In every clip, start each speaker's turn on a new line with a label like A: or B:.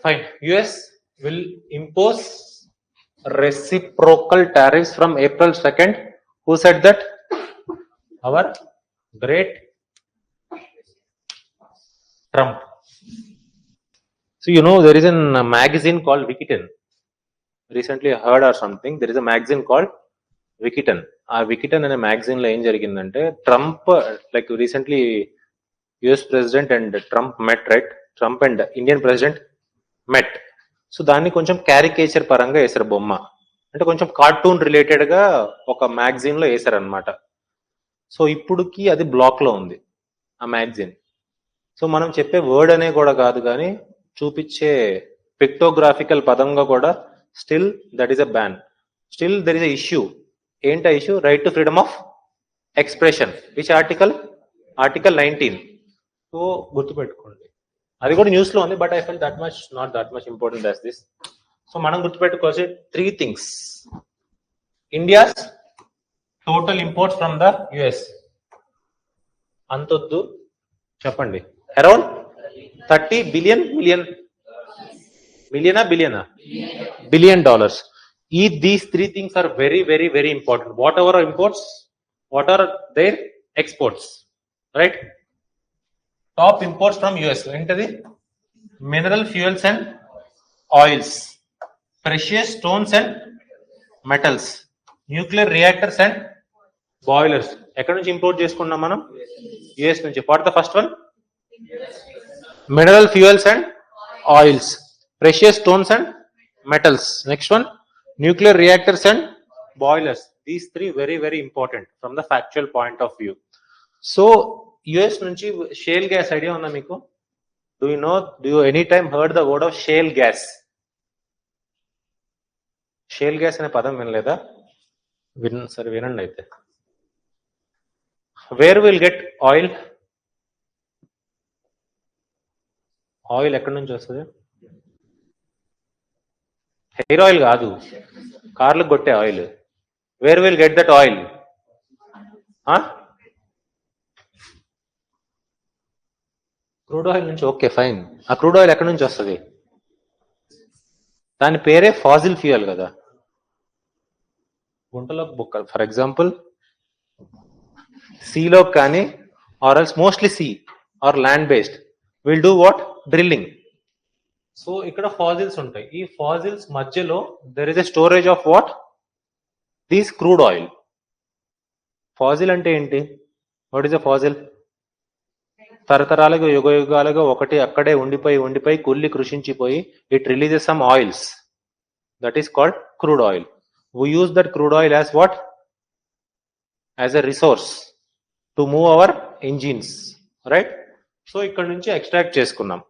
A: fine. US will impose reciprocal tariffs from April 2nd. Who said that? Our great Trump. So there is a magazine called Wikiton. Recently I heard or something. There is a magazine called Wikiton. Wikiton అనే magazine లో ఏం జరిగిందంటే Trump like recently US president and Trump met, right? Trump and Indian president met. So దాన్ని కొంచెం caricature పరంగా వేసారు బొమ్మ, అంటే కొంచెం కార్టూన్ రిలేటెడ్ గా ఒక మ్యాగజైన్ లో వేసారు అనమాట. సో ఇప్పుడుకి అది బ్లాక్ లో ఉంది ఆ మ్యాగజైన్. సో మనం చెప్పే వర్డ్ అనే కూడా కాదు కానీ చూపించే పిక్టోగ్రాఫికల్ పదంగా కూడా still that is a ban. Still there is a issue. ఏంటి ఆ issue? Right to freedom of expression. Which article? Article 19. So గుర్తుపెట్టుకోండి, అది కూడా న్యూస్ లో ఉంది, but I feel that much not that much important as this. So మనం గుర్తుపెట్టుకోవాల్సి 3 things. India's total imports from the US అంతొద్దు చెప్పండి, around 30 billion billion dollars. These 3 things are very, very, very important. What are our imports? What are their exports? Right? Top imports from US. Entity mineral fuels and oils, precious stones and metals, nuclear reactors and boilers. ఎక్కడి నుంచి import చేసుకున్నాం మనం? US నుంచి. What the first one? mineral fuels and oils, precious stones and metals. Next one, nuclear reactors and boilers. These 3 very, very important from the factual point of view. So US నుంచి shale gas idea ఉందా మీకు? Do you any time heard the word of shale gas? Shale gas అనే పదం వినలేదా? సరే వినండి అయితే. Where will get oil? Oil ఎక్కడి నుంచి వస్తుంది? హెయిర్ ఆయిల్ కాదు, కార్లకు కొట్టే oil. Where will get that oil? Crude oil నుంచి. Okay fine. ఆ క్రూడ్ ఆయిల్ ఎక్కడి నుంచి వస్తుంది? దాని పేరే ఫాజిల్ ఫ్యూయల్ కదా. గుంటలోకి బుక్కలు, ఫర్ ఎగ్జాంపుల్ సీలో కానీ, or else mostly sea or land based will do what? Drilling. So ఇక్కడ ఫాజిల్స్ ఉంటాయి. ఈ ఫాజిల్స్ మధ్యలో there is a storage of what? These crude oil. Fossil అంటే ఏంటి? What is a fossil? తరతరాలుగా యుగాలుగా ఒకటి అక్కడే ఉండిపోయి కుళ్ళి కృషించిపోయి it releases some oils. That is called crude oil. We use that crude oil as what? As a resource to move our engines, right? So ఇక్కడ నుంచి ఎక్స్ట్రాక్ట్ చేసుకున్నాం.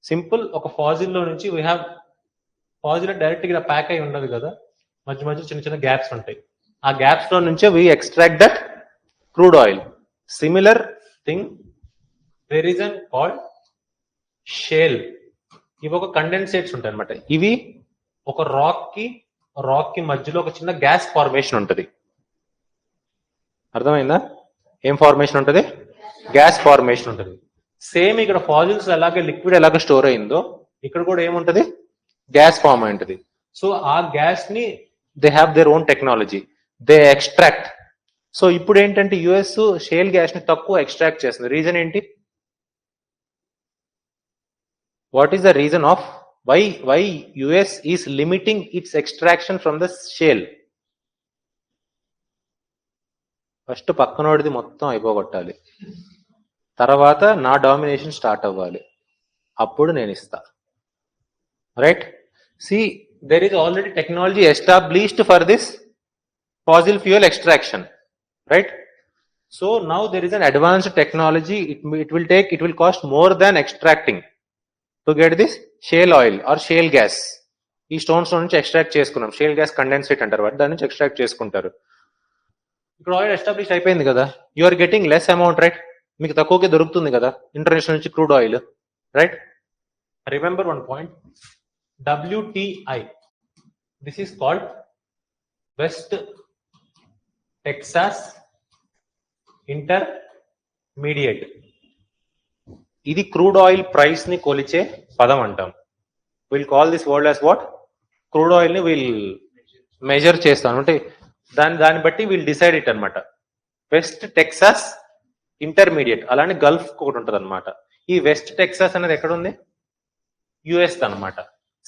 A: సింపుల్. ఒక ఫాజిల్లో నుంచి వీ హ్యావ్ ఫాజిల్ డైరెక్ట్ గా ప్యాక్ అయి ఉండదు కదా, మధ్య మధ్య చిన్న చిన్న గ్యాప్స్ ఉంటాయి. ఆ గ్యాప్స్ లో నుంచే we extract that crude oil. Similar thing there is an called shale. ఇవి ఒక కండెన్సేట్స్ ఉంటాయి అనమాట. ఇవి ఒక రాక్ కి మధ్యలో ఒక చిన్న గ్యాస్ ఫార్మేషన్ ఉంటుంది. అర్థమైందా? ఏం ఫార్మేషన్ ఉంటుంది? గ్యాస్ ఫార్మేషన్ ఉంటుంది. సేమ్ ఇక్కడ ఫాజిల్స్ ఎలాగే లిక్విడ్ ఎలాగ స్టోర్ అయిందో ఇక్కడ కూడా ఏముంటది? గ్యాస్ ఫార్మ్ అయి ఉంటుంది. సో ఆ గ్యాస్ ని they have their own technology, they extract. So ఇప్పుడు ఏంటంటే యుఎస్ షేల్ గ్యాస్ ని తక్కువ ఎక్స్ట్రాక్ట్ చేస్తుంది. రీజన్ ఏంటి? What is the reason of why US is limiting its extraction from the shale? First పక్కనోడిది మొత్తం అయిపోగొట్టాలి, తర్వాత నా డామినేషన్ స్టార్ట్ అవ్వాలి, అప్పుడు నేను ఇస్తా. Right? See there is already technology established for this fossil fuel extraction, right? So now there is an advanced technology. It will cost more than extracting to get this shale oil or shale gas. ఈ stones నుంచి extract చేసుకున్నాం. Shale gas condensate అంటారు, వాటి దాని నుంచి extract చేసుకుంటారు. ఇక్కడ oil establish అయిపోయింది కదా, you are getting less amount, right? మీకు తక్కువకే దొరుకుతుంది కదా ఇంటర్నేషనల్ నుంచి crude oil, right? Remember one point, WTI, this is called West Texas Intermediate. ఇది క్రూడ్ ఆయిల్ ప్రైస్ ని కొలిచే పదం అంటాం. Will call this world as what, crude oil ని వీల్ మెజర్ చేస్తాను అంటే దాన్ని బట్టి వీల్ డిసైడ్ ఇట్ అనమాట. వెస్ట్ టెక్సాస్ ఇంటర్మీడియట్, అలానే గల్ఫ్ ఒకటి ఉంటుంది అనమాట. ఈ వెస్ట్ టెక్సాస్ అనేది ఎక్కడ ఉంది, యుఎస్ అనమాట.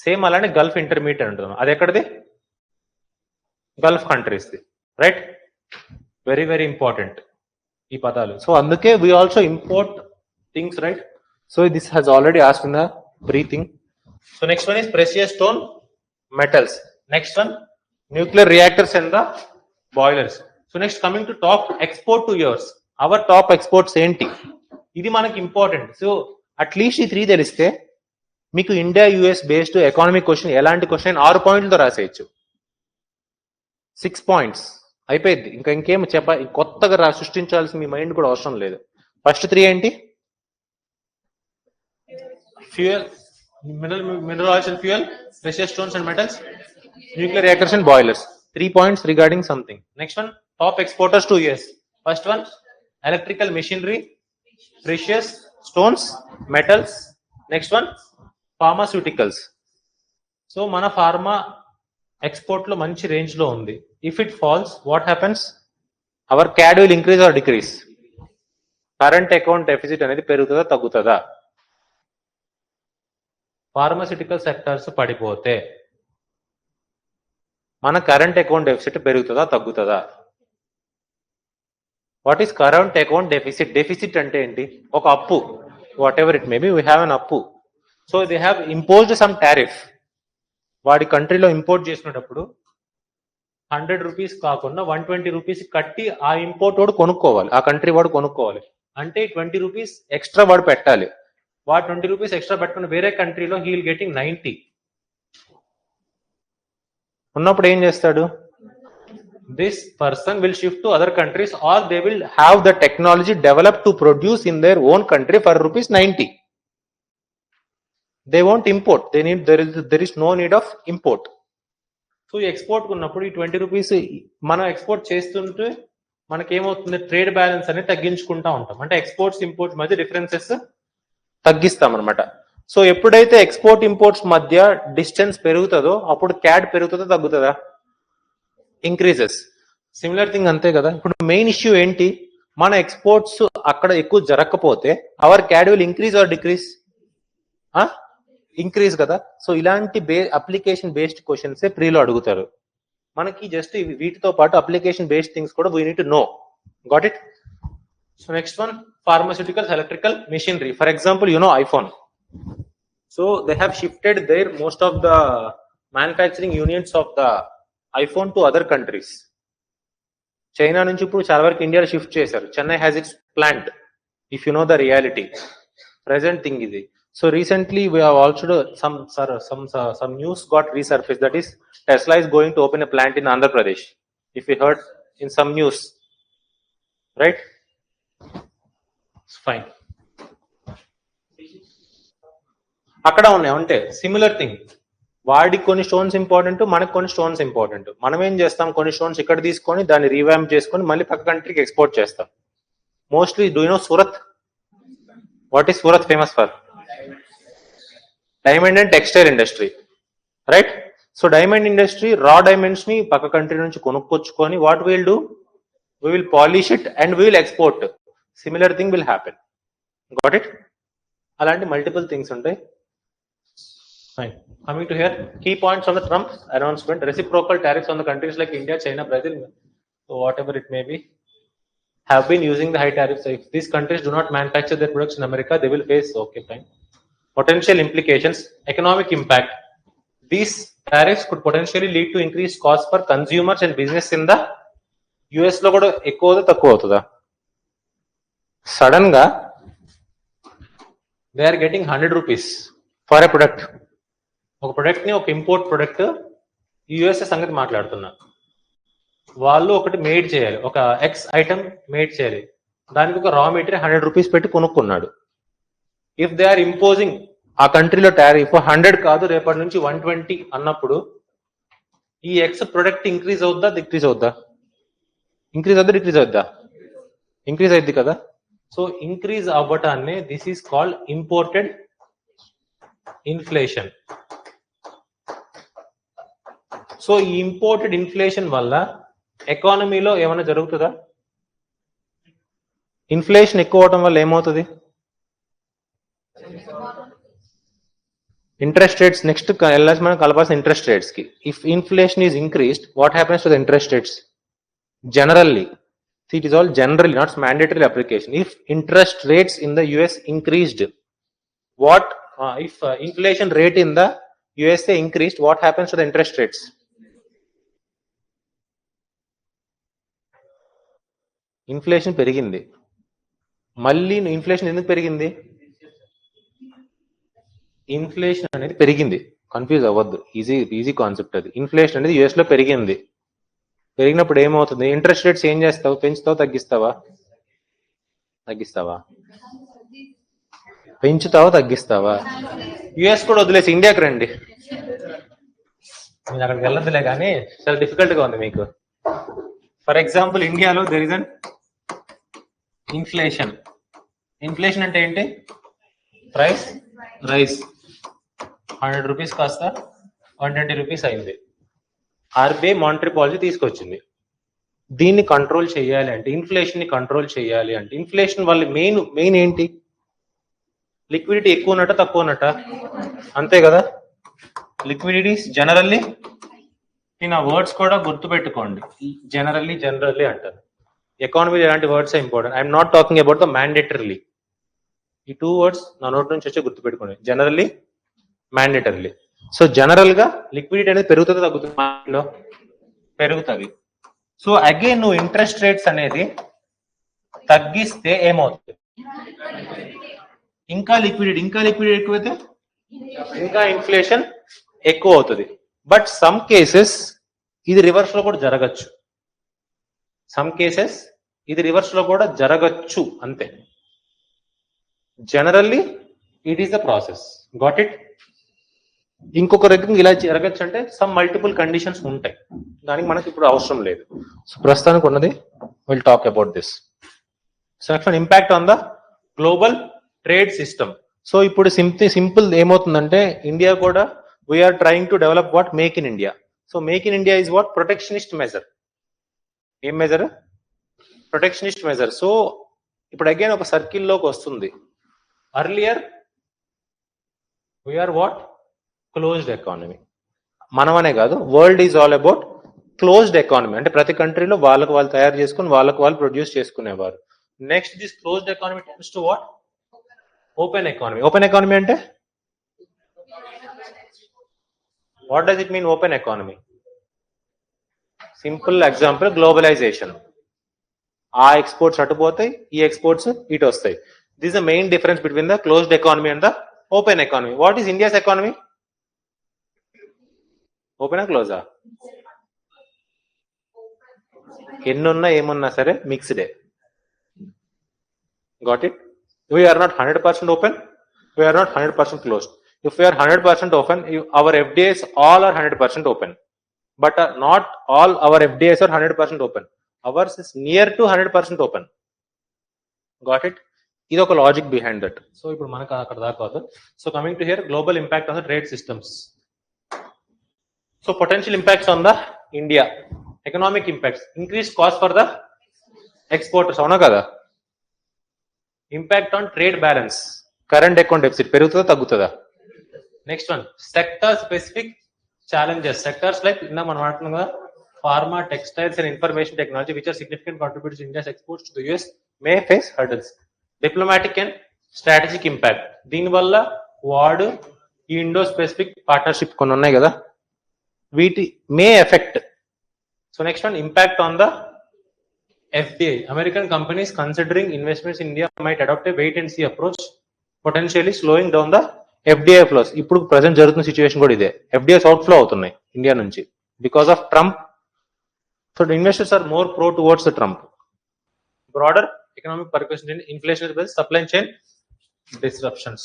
A: సేమ్ అలానే గల్ఫ్ ఇంటర్మీడియట్ ఉంటుంది, అది ఎక్కడిది, గల్ఫ్ కంట్రీస్ ది, రైట్. వెరీ వెరీ ఇంపార్టెంట్ ఈ పదాలు. సో అందుకే we also import things, right. So this has already asked in the breathing. So next one is precious stone metals. Next one nuclear reactors and the boilers. So next coming to top export to yours, our top exports ఏంటి, ఇది మనకి important. So at least ఈ 3 తెలిస్తే మీకు India US based economic question ఎలాంటి question 6 పాయింట్లతో రాసేయచ్చు. 6 points అయిపోయింది. ఇంకేం కొత్తగా సృష్టించాల్సిన మీ మైండ్ కూడా అవసరం లేదు. ఫస్ట్ 3 ఏంటి, fuel, mineral oils and fuel, precious stones and metals, nuclear reactors and boilers. 3 points regarding something. Next one, top exporters to US. First one, electrical machinery, precious stones, metals. Next one, pharmaceuticals. So mana pharma export lo manchi range lo undi. If it falls, what happens? Our CAD will increase or decrease? Current account deficit anedi perugutada taggutada? Pharmaceutical sectors padipothe మన current account deficit పెరుగుతుందా తగ్గుతుందా? What is current account deficit? Deficit అంటే ఏంటి, ఒక అప్పు, whatever it may be, we have an అప్పు. So they have imposed some tariff. వాడి కంట్రీలో ఇంపోర్ట్ చేసినప్పుడు 100 రూపీస్ కాకుండా 120 రూపీస్ కట్టి ఆ ఇంపోర్ట్ వాడు కొనుక్కోవాలి, ఆ కంట్రీ వాడు కొనుక్కోవాలి. అంటే 20 రూపీస్ ఎక్స్ట్రా వాడు పెట్టాలి. వాడు 20 రూపీస్ ఎక్స్ట్రా పెట్టుకుని వేరే కంట్రీలో హీ విల్ గెటింగ్ 90 ఉన్నప్పుడు ఏం చేస్తాడు, this person will shift to other countries or they will have the technology develop to produce in their own country for ₹90. They won't import, they need, there is no need of import. So ఈ export ఉన్నప్పుడు ఈ 20 rupees మనం export చేస్తుంటే మనకేమవుతుంది, trade balance అనేది తగ్గించుకుంటా ఉంటాం. అంటే exports imports మధ్య differences తగ్గిస్తాం అనమాట. సో ఎప్పుడైతే ఎక్స్పోర్ట్ ఇంపోర్ట్స్ మధ్య డిస్టెన్స్ పెరుగుతుందో అప్పుడు క్యాడ్ పెరుగుతుందో తగ్గుతుందా, ఇంక్రీజెస్. సిమిలర్ థింగ్ అంతే కదా. ఇప్పుడు మెయిన్ ఇష్యూ ఏంటి, మన ఎక్స్పోర్ట్స్ అక్కడ ఎక్కువ జరగకపోతే our CAD will increase or decrease, increase కదా. సో ఇలాంటి అప్లికేషన్ బేస్డ్ క్వశ్చన్స్ ప్రీలో అడుగుతారు మనకి. జస్ట్ వీటితో పాటు అప్లికేషన్ బేస్డ్ థింగ్స్ కూడా we need to know. Got it. So next one, pharmaceuticals, electrical machinery. For example, you know iPhone. So they have shifted their most of the manufacturing units of the iPhone to other countries. China నుంచి ఇప్పుడు చాలా వరకు ఇండియాలో shift చేశారు. Chennai has its plant, if you know the reality. Present thing ఇది. So recently we have also some news got resurfaced, that is Tesla is going to open a plant in Andhra Pradesh, if you heard in some news, right? It's fine. అక్కడ ఉన్నాయి అంటే similar thing. వాడికి కొన్ని stones important, మనకు కొన్ని stones important. మనం ఏం చేస్తాం, కొన్ని స్టోన్స్ ఇక్కడ తీసుకొని దాన్ని రీవ్యాంప్ చేసుకొని మళ్ళీ పక్క కంట్రీకి ఎక్స్పోర్ట్ చేస్తాం. Mostly do you know Surat? What is Surat famous for? Diamond and textile industry, right? So diamond industry raw diamonds ని పక్క కంట్రీ నుంచి కొనుక్కొచ్చుకొని what will do, we will polish it and we will export. Similar thing will happen. Got it? అలాంటి multiple things ఉంటాయి. Fine. Coming to here, key points on the Trump announcement: reciprocal tariffs on the countries like India, China, Brazil, so whatever it may be, have been using the high tariffs. So if these countries do not manufacture their products in America, they will face, okay, fine. Potential implications: economic impact. These tariffs could potentially lead to increased costs for consumers and business in the US లో కూడా ఎక్కువ తక్కువ అవుతుందా? Sudden గా they are getting 100 rupees for a product. ఒక product ని, ఒక import product USA సంగతి మాట్లాడుతున్నా, వాళ్ళు ఒకటి మేడ్ చేయాలి, ఒక ఎక్స్ ఐటమ్ మేడ్ చేయాలి, దానికి ఒక రా మెటీరియల్ 100 రూపీస్ పెట్టి కొనుక్కున్నాడు. ఇఫ్ దే ఆర్ ఇంపోజింగ్ ఆ కంట్రీలో టారిఫ్ 100 కాదు, రేపటి నుంచి 120 అన్నప్పుడు ఈ ఎక్స్ ప్రొడక్ట్ ఇంక్రీజ్ అవుద్దా డిక్రీజ్ అవుద్దా? ఇంక్రీజ్ అవుద్దా డిక్రీజ్ అవుద్దా? ఇంక్రీజ్ అయింది కదా. సో ఇంక్రీజ్ అవ్వటాన్ని this is called imported inflation. So ఈ ఇంపోర్టెడ్ ఇన్ఫ్లేషన్ వల్ల ఎకానమీలో ఏమైనా జరుగుతుందా? ఇన్ఫ్లేషన్ ఎక్కువ అవడం వల్ల ఏమవుతుంది? ఇంట్రెస్ట్ రేట్స్ నెక్స్ట్ వెళ్ళాల్సి మనం కలపాల్సిన ఇంట్రెస్ట్ రేట్స్ కి. If inflation is increased, what happens to the interest rates? Generally, it is all generally, not mandatory application. If interest rates in the US increased, what if inflation rate in the USA increased, what happens to the interest rates? Inflation పెరిగింది. మళ్ళీ inflation ఎందుకు పెరిగింది? Inflation అనేది పెరిగింది, confuse అవ్వద్దు, easy concept అది. Inflation అనేది US లో పెరిగింది. పెరిగినప్పుడు ఏమవుతుంది? ఇంట్రెస్ట్ రేట్స్ ఏం చేస్తావు? పెంచుతావు, తగ్గిస్తావా? తగ్గిస్తావా? పెంచుతావా, తగ్గిస్తావా? యుఎస్ కూడా వదిలేసి ఇండియాకి రండి. మీరు అక్కడికి వెళ్ళదులే కానీ చాలా డిఫికల్ట్ గా ఉంది మీకు. ఫర్ ఎగ్జాంపుల్, ఇండియాలో there is an inflation. Inflation అంటే ఏంటి? Price rice. 100 రూపీస్ కాస్త 120 రూపీస్ అయింది. ఆర్బీఐ మానిటరీ పాలసీ తీసుకొచ్చింది. దీన్ని కంట్రోల్ చేయాలి అంటే, ఇన్ఫ్లేషన్ ని కంట్రోల్ చేయాలి అంటే, ఇన్ఫ్లేషన్ వల్ల మెయిన్ ఏంటి? లిక్విడిటీ ఎక్కువ ఉన్నట్ట, తక్కువ ఉన్నట్ట? అంతే కదా. లిక్విడిటీ జనరల్లీ, నేను ఆ వర్డ్స్ కూడా గుర్తుపెట్టుకోండి. జనరల్లీ అంటారు. ఎకానమీ ఎలాంటి words important. I'm not talking about the mandatorily. ఈ 2 వర్డ్స్ నా నోట్ నుంచి వచ్చి గుర్తుపెట్టుకోండి. Generally, mandatorily. సో జనరల్ గా లిక్విడిటీ అనేది పెరుగుతుంది, తగ్గుతుంది? మార్కెట్లో పెరుగుతుంది. సో అగైన్ నువ్వు ఇంట్రెస్ట్ రేట్స్ అనేది తగ్గిస్తే ఏమవుతుంది? ఇంకా లిక్విడిటీ ఎక్కువైతే ఇంకా ఇన్ఫ్లేషన్ ఎక్కువ అవుతుంది. బట్ సమ్ కేసెస్ ఇది రివర్స్ లో కూడా జరగచ్చు. అంతే. Generally it is the process. Got it? ఇంకొక రకం ఇలా జరగచ్చు అంటే సమ్ మల్టిపుల్ కండిషన్స్ ఉంటాయి. దానికి మనకి ఇప్పుడు అవసరం లేదు. సో ప్రస్తుతానికి ఉన్నది will talk about this. So next impact on the global trade system. So ఇప్పుడు సింపుల్ ఏమవుతుందంటే, ఇండియా కూడా we're trying to develop what? Make in India. So make in India is what? Protectionist measure. ఏం measure? Protectionist measure. So ఇప్పుడు again ఒక సర్కిల్లోకి వస్తుంది. Earlier we're what? Closed economy. మనమనే కాదు, world is all about closed economy. అంటే ప్రతి కంట్రీలో వాళ్ళకు వాళ్ళు తయారు చేసుకుని వాళ్ళకు వాళ్ళు ప్రొడ్యూస్ చేసుకునేవారు. Next this closed economy tends to what? Open economy. Open economy అంటే what does it mean? Open economy simple example, globalization. ఆ ఎక్స్పోర్ట్స్ అటుపోతాయి, ఈ ఎక్స్పోర్ట్స్ ఇటు వస్తాయి. This the main difference between the closed economy and the open economy. What is India's economy? ఓపెనా, క్లోజా? ఎన్నున్నా ఏమున్నా సరే మిక్స్డే. Got it? We are not 100% open, we are not 100% closed. If we are 100% open, our FDIs all are 100% open, but not all our FDIs are 100% open. Ours is near to 100% open. Got it? ఇది ఒక logic behind that. So ఇప్పుడు మనకు అక్కడ దాకా కాదు. So coming to here, global impact on the trade systems. So potential impacts on the India. Economic impacts, increase cost for the exporters, అవునా కదా? Impact on trade balance, current account deficit పెరుగుతుందా, తగ్గుతుందా? Next one, sector specific challenges. Sectors like ఇందా మనం మాట్లాడుతున్నాం కదా, pharma, textiles and information technology which are significant contributors in India's exports to the US may face hurdles. Diplomatic and strategic impact, దీనివల్ల వాడు ఈ Indo specific partnership కొన్ని ఉన్నాయి కదా, వీటి మే effect. So next one, impact on the FDI. American companies considering investments in India might adopt a wait and see approach, potentially slowing down the FDI flows. ఇప్పుడు present జరుగుతున్న situation కూడా ఇదే. FDIs outflow అవుతున్నాయి India నుంచి because of Trump. So investors are more pro towards the Trump. Broader economic purpose, inflation, supply chain disruptions.